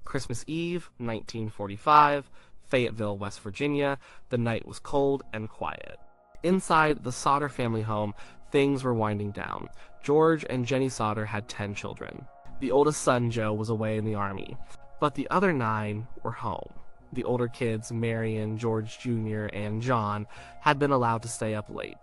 Christmas Eve, 1945, Fayetteville, West Virginia. The night was cold and quiet. Inside the Sodder family home, things were winding down. George and Jennie Sodder had 10 children. The oldest son, Joe, was away in the army, but the other 9 were home. The older kids, Marion, George Jr., and John, had been allowed to stay up late.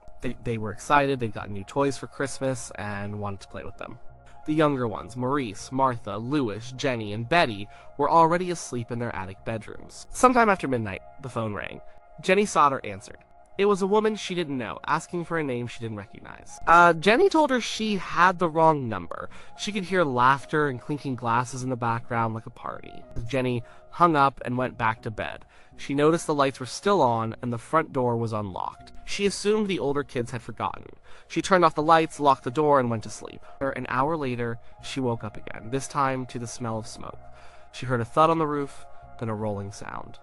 They were excited, they'd gotten new toys for Christmas, and wanted to play with them. The younger ones, Maurice, Martha, Louis, Jenny, and Betty, were already asleep in their attic bedrooms. Sometime after midnight, the phone rang. Jennie Sodder answered. It was a woman she didn't know, asking for a name she didn't recognize. Jenny told her she had the wrong number. She could hear laughter and clinking glasses in the background like a party. Jenny hung up and went back to bed. She noticed the lights were still on and the front door was unlocked. She assumed the older kids had forgotten. She turned off the lights, locked the door, and went to sleep. An hour later, she woke up again, this time to the smell of smoke. She heard a thud on the roof, then a rolling sound.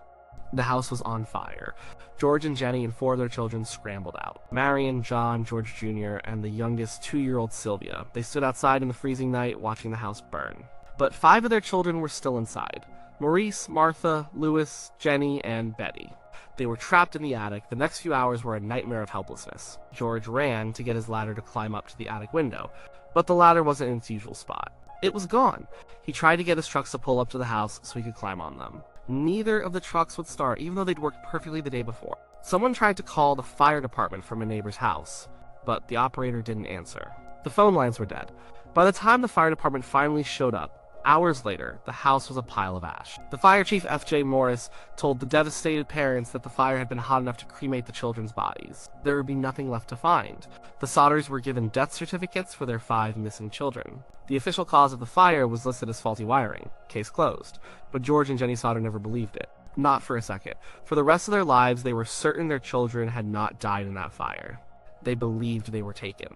The house was on fire. George and Jenny and 4 of their children scrambled out. Marion, John, George Jr., and the youngest 2-year-old Sylvia. They stood outside in the freezing night, watching the house burn. But 5 of their children were still inside. Maurice, Martha, Louis, Jenny, and Betty. They were trapped in the attic. The next few hours were a nightmare of helplessness. George ran to get his ladder to climb up to the attic window, but the ladder wasn't in its usual spot. It was gone. He tried to get his trucks to pull up to the house so he could climb on them. Neither of the trucks would start, even though they'd worked perfectly the day before. Someone tried to call the fire department from a neighbor's house, but the operator didn't answer. The phone lines were dead. By the time the fire department finally showed up, hours later, the house was a pile of ash. The fire chief, F.J. Morris, told the devastated parents that the fire had been hot enough to cremate the children's bodies. There would be nothing left to find. The Sodders were given death certificates for their 5 missing children. The official cause of the fire was listed as faulty wiring. Case closed. But George and Jennie Sodder never believed it. Not for a second. For the rest of their lives, they were certain their children had not died in that fire. They believed they were taken.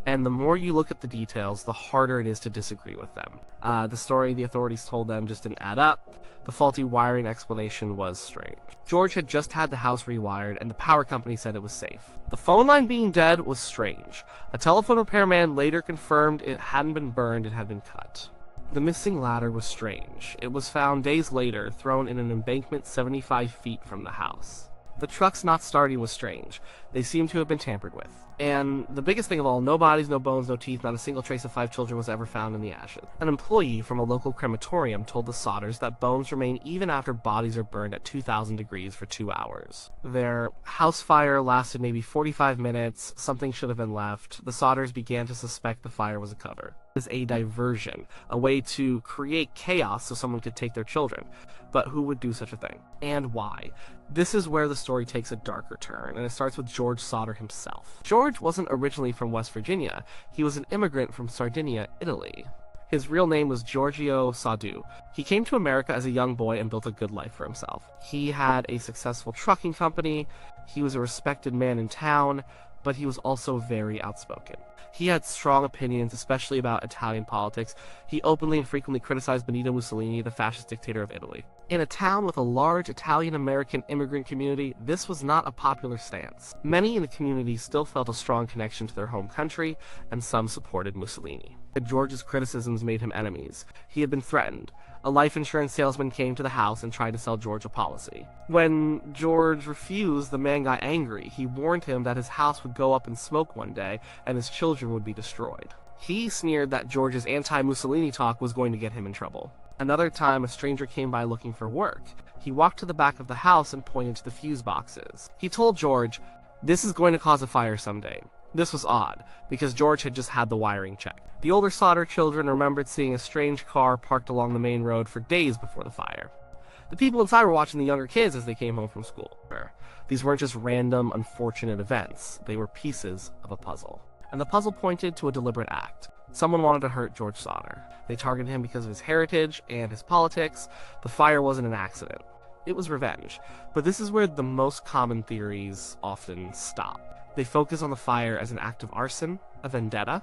And the more you look at the details, the harder it is to disagree with them. The story the authorities told them just didn't add up. The faulty wiring explanation was strange. George had just had the house rewired, and the power company said it was safe. The phone line being dead was strange. A telephone repairman later confirmed it hadn't been burned, it had been cut. The missing ladder was strange. It was found days later, thrown in an embankment 75 feet from the house. The trucks not starting was strange. They seemed to have been tampered with. And the biggest thing of all, no bodies, no bones, no teeth, not a single trace of 5 children was ever found in the ashes. An employee from a local crematorium told the Sodders that bones remain even after bodies are burned at 2,000 degrees for 2 hours. Their house fire lasted maybe 45 minutes. Something should have been left. The Sodders began to suspect the fire was a cover. It was a diversion, a way to create chaos so someone could take their children. But who would do such a thing? And why? This is where the story takes a darker turn, and it starts with George Sodder himself. George wasn't originally from West Virginia. He was an immigrant from Sardinia, Italy. His real name was Giorgio Sodder. He came to America as a young boy and built a good life for himself. He had a successful trucking company, he was a respected man in town, but he was also very outspoken. He had strong opinions, especially about Italian politics. He openly and frequently criticized Benito Mussolini, the fascist dictator of Italy. In a town with a large Italian-American immigrant community, this was not a popular stance. Many in the community still felt a strong connection to their home country, and some supported Mussolini. George's criticisms made him enemies. He had been threatened. A life insurance salesman came to the house and tried to sell George a policy. When George refused, the man got angry. He warned him that his house would go up in smoke one day and his children would be destroyed. He sneered that George's anti-Mussolini talk was going to get him in trouble. Another time, a stranger came by looking for work. He walked to the back of the house and pointed to the fuse boxes. He told George, "This is going to cause a fire someday." This was odd, because George had just had the wiring checked. The older Sodder children remembered seeing a strange car parked along the main road for days before the fire. The people inside were watching the younger kids as they came home from school. These weren't just random, unfortunate events. They were pieces of a puzzle. And the puzzle pointed to a deliberate act. Someone wanted to hurt George Sodder. They targeted him because of his heritage and his politics. The fire wasn't an accident. It was revenge. But this is where the most common theories often stop. They focus on the fire as an act of arson, a vendetta.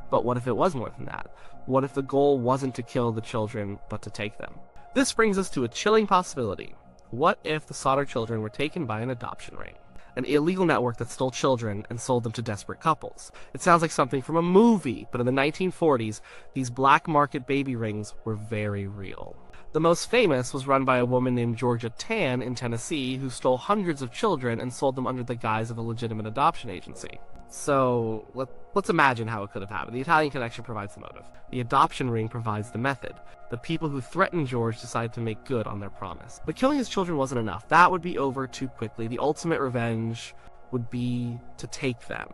But what if it was more than that? What if the goal wasn't to kill the children, but to take them? This brings us to a chilling possibility. What if the Sodder children were taken by an adoption ring? An illegal network that stole children and sold them to desperate couples. It sounds like something from a movie, but in the 1940s, these black market baby rings were very real. The most famous was run by a woman named Georgia Tan in Tennessee, who stole hundreds of children and sold them under the guise of a legitimate adoption agency. So, let's imagine how it could have happened. The Italian connection provides the motive. The adoption ring provides the method. The people who threatened George decided to make good on their promise. But killing his children wasn't enough. That would be over too quickly. The ultimate revenge would be to take them,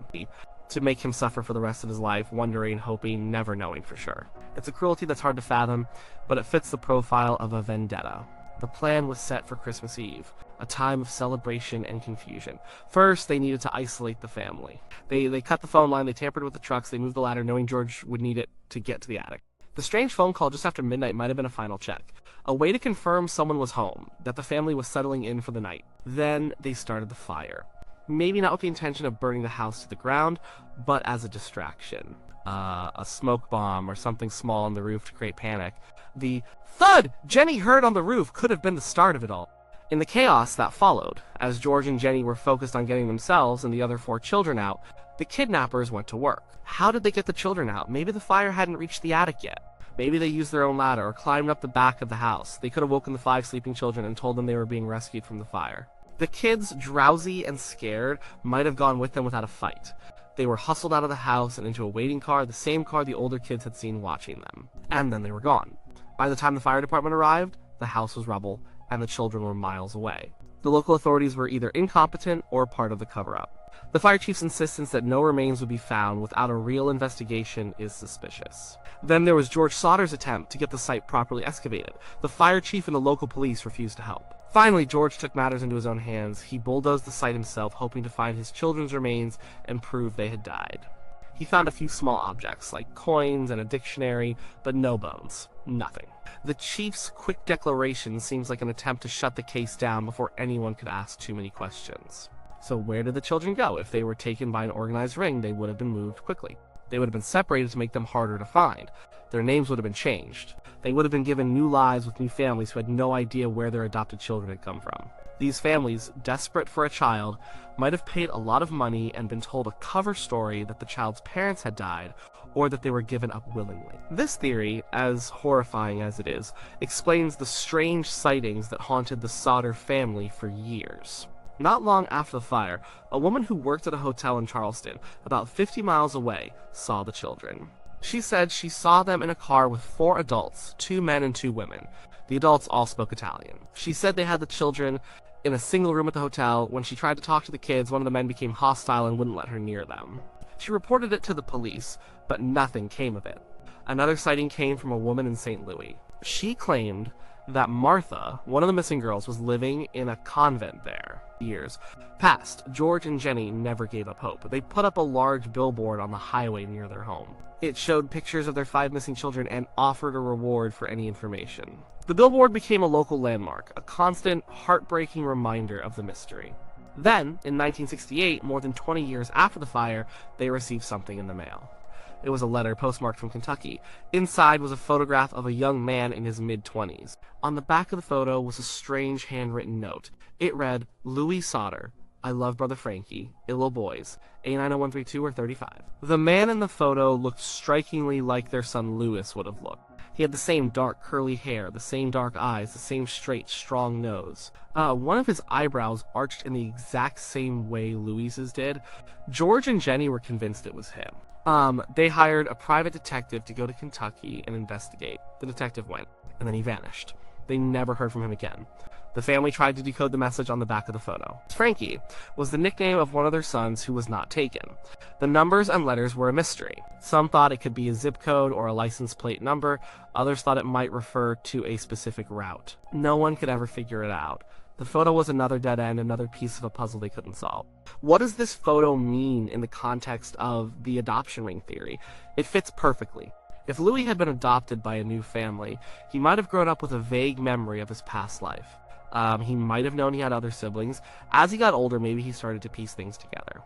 to make him suffer for the rest of his life, wondering, hoping, never knowing for sure. It's a cruelty that's hard to fathom, but it fits the profile of a vendetta. The plan was set for Christmas Eve, a time of celebration and confusion. First, they needed to isolate the family. They cut the phone line, they tampered with the trucks, they moved the ladder knowing George would need it to get to the attic. The strange phone call just after midnight might have been a final check, a way to confirm someone was home, that the family was settling in for the night. Then they started the fire. Maybe not with the intention of burning the house to the ground, but as a distraction. A smoke bomb or something small on the roof to create panic. The thud Jennie heard on the roof could have been the start of it all. In the chaos that followed, as George and Jennie were focused on getting themselves and the other 4 children out, the kidnappers went to work. How did they get the children out? Maybe the fire hadn't reached the attic yet. Maybe they used their own ladder or climbed up the back of the house. They could have woken the 5 sleeping children and told them they were being rescued from the fire. The kids, drowsy and scared, might have gone with them without a fight. They were hustled out of the house and into a waiting car, the same car the older kids had seen watching them. And then they were gone. By the time the fire department arrived, the house was rubble, and the children were miles away. The local authorities were either incompetent or part of the cover-up. The fire chief's insistence that no remains would be found without a real investigation is suspicious. Then there was George Sodder's attempt to get the site properly excavated. The fire chief and the local police refused to help. Finally, George took matters into his own hands. He bulldozed the site himself, hoping to find his children's remains and prove they had died. He found a few small objects, like coins and a dictionary, but no bones. Nothing. The chief's quick declaration seems like an attempt to shut the case down before anyone could ask too many questions. So where did the children go? If they were taken by an organized ring, they would have been moved quickly. They would have been separated to make them harder to find. Their names would have been changed. They would have been given new lives with new families who had no idea where their adopted children had come from. These families, desperate for a child, might have paid a lot of money and been told a cover story that the child's parents had died, or that they were given up willingly. This theory, as horrifying as it is, explains the strange sightings that haunted the Sodder family for years. Not long after the fire, a woman who worked at a hotel in Charleston, about 50 miles away, saw the children. She said she saw them in a car with 4 adults, 2 men and 2 women. The adults all spoke Italian. She said they had the children in a single room at the hotel. When she tried to talk to the kids, one of the men became hostile and wouldn't let her near them. She reported it to the police, but nothing came of it. Another sighting came from a woman in St. Louis. She claimed that Martha, one of the missing girls, was living in a convent there. Years passed. George and Jennie never gave up hope. They put up a large billboard on the highway near their home. It showed pictures of their 5 missing children and offered a reward for any information. The billboard became a local landmark, a constant, heartbreaking reminder of the mystery. Then, in 1968, more than 20 years after the fire, they received something in the mail. It was a letter postmarked from Kentucky. Inside was a photograph of a young man in his mid-20s. On the back of the photo was a strange handwritten note. It read, "Louis Sodder. I love Brother Frankie. Ill boys. A90132 or 35. The man in the photo looked strikingly like their son Louis would have looked. He had the same dark curly hair, the same dark eyes, the same straight, strong nose. One of his eyebrows arched in the exact same way Louis's did. George and Jennie were convinced it was him. They hired a private detective to go to Kentucky and investigate. The detective went, and then he vanished. They never heard from him again. The family tried to decode the message on the back of the photo. Frankie was the nickname of one of their sons who was not taken. The numbers and letters were a mystery. Some thought it could be a zip code or a license plate number. Others thought it might refer to a specific route. No one could ever figure it out. The photo was another dead end, another piece of a puzzle they couldn't solve. What does this photo mean in the context of the adoption ring theory? It fits perfectly. If Louis had been adopted by a new family, he might have grown up with a vague memory of his past life. He might have known he had other siblings. As he got older, maybe he started to piece things together.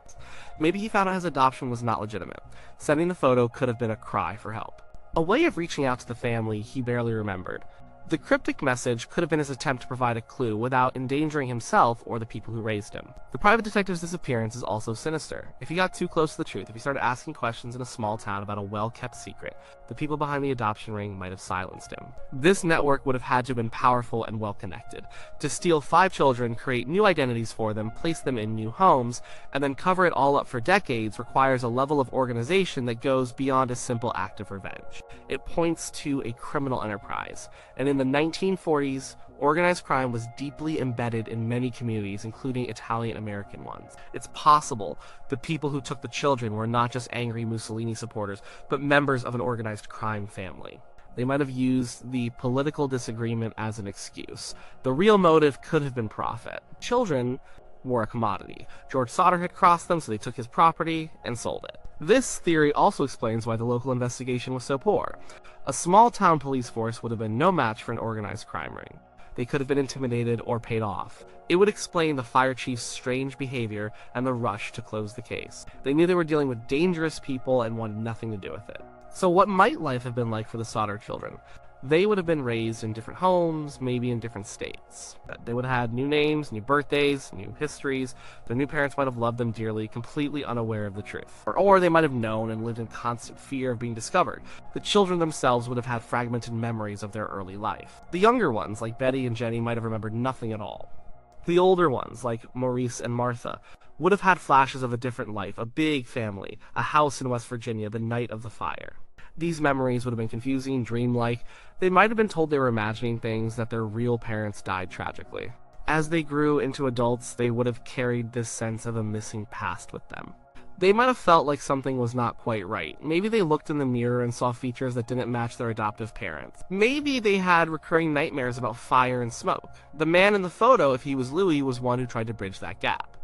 Maybe he found out his adoption was not legitimate. Sending the photo could have been a cry for help. A way of reaching out to the family he barely remembered. The cryptic message could have been his attempt to provide a clue without endangering himself or the people who raised him. The private detective's disappearance is also sinister. If he got too close to the truth, if he started asking questions in a small town about a well-kept secret, the people behind the adoption ring might have silenced him. This network would have had to have been powerful and well-connected. To steal 5 children, create new identities for them, place them in new homes, and then cover it all up for decades requires a level of organization that goes beyond a simple act of revenge. It points to a criminal enterprise, and in the 1940s, organized crime was deeply embedded in many communities, including Italian-American ones. It's possible the people who took the children were not just angry Mussolini supporters, but members of an organized crime family. They might have used the political disagreement as an excuse. The real motive could have been profit. Children were a commodity. George Sodder had crossed them, so they took his property and sold it. This theory also explains why the local investigation was so poor. A small-town police force would have been no match for an organized crime ring. They could have been intimidated or paid off. It would explain the fire chief's strange behavior and the rush to close the case. They knew they were dealing with dangerous people and wanted nothing to do with it. So what might life have been like for the Sodder children? They would have been raised in different homes, maybe in different states. They would have had new names, new birthdays, new histories. Their new parents might have loved them dearly, completely unaware of the truth. Or they might have known and lived in constant fear of being discovered. The children themselves would have had fragmented memories of their early life. The younger ones, like Betty and Jenny, might have remembered nothing at all. The older ones, like Maurice and Martha, would have had flashes of a different life, a big family, a house in West Virginia the night of the fire. These memories would have been confusing, dreamlike. They might have been told they were imagining things, that their real parents died tragically. As they grew into adults, they would have carried this sense of a missing past with them. They might have felt like something was not quite right. Maybe they looked in the mirror and saw features that didn't match their adoptive parents. Maybe they had recurring nightmares about fire and smoke. The man in the photo, if he was Louis, was one who tried to bridge that gap.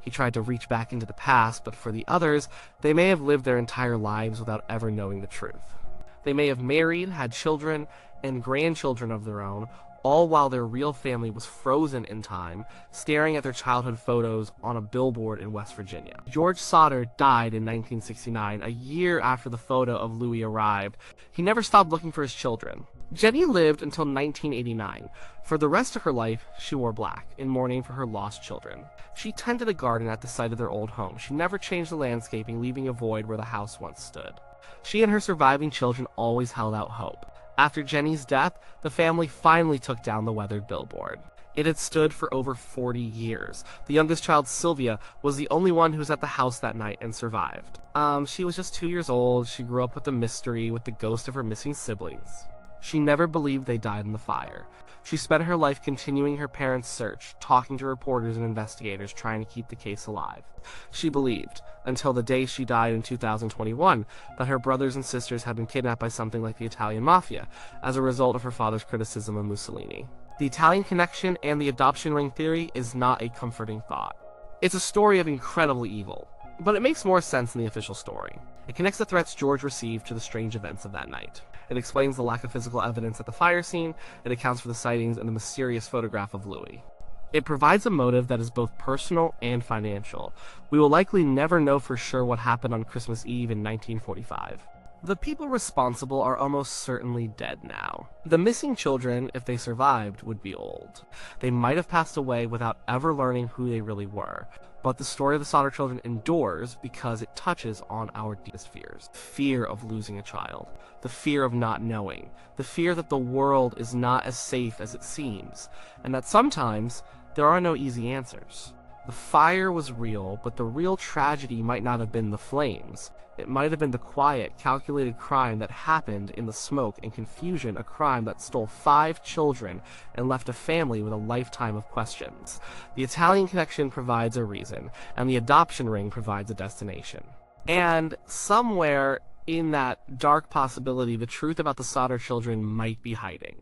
He tried to reach back into the past, but for the others, they may have lived their entire lives without ever knowing the truth. They may have married, had children, and grandchildren of their own, all while their real family was frozen in time, staring at their childhood photos on a billboard in West Virginia. George Sodder died in 1969, a year after the photo of Louis arrived. He never stopped looking for his children. Jenny lived until 1989. For the rest of her life, she wore black, in mourning for her lost children. She tended a garden at the site of their old home. She never changed the landscaping, leaving a void where the house once stood. She and her surviving children always held out hope. After Jenny's death, the family finally took down the weathered billboard. It had stood for over 40 years. The youngest child, Sylvia, was the only one who was at the house that night and survived. She was just 2 years old. She grew up with the mystery, with the ghost of her missing siblings. She never believed they died in the fire. She spent her life continuing her parents' search, talking to reporters and investigators, trying to keep the case alive. She believed, until the day she died in 2021, that her brothers and sisters had been kidnapped by something like the Italian mafia, as a result of her father's criticism of Mussolini. The Italian connection and the adoption ring theory is not a comforting thought. It's a story of incredible evil, but it makes more sense than the official story. It connects the threats George received to the strange events of that night. It explains the lack of physical evidence at the fire scene. It accounts for the sightings and the mysterious photograph of Louis. It provides a motive that is both personal and financial. We will likely never know for sure what happened on Christmas Eve in 1945. The people responsible are almost certainly dead now. The missing children, if they survived, would be old. They might have passed away without ever learning who they really were. But the story of the Sodder children endures because it touches on our deepest fears. Fear of losing a child. The fear of not knowing. The fear that the world is not as safe as it seems. And that sometimes there are no easy answers. The fire was real, but the real tragedy might not have been the flames. It might have been the quiet, calculated crime that happened in the smoke and confusion, a crime that stole 5 children and left a family with a lifetime of questions. The Italian connection provides a reason, and the adoption ring provides a destination. And somewhere in that dark possibility, the truth about the Sodder children might be hiding.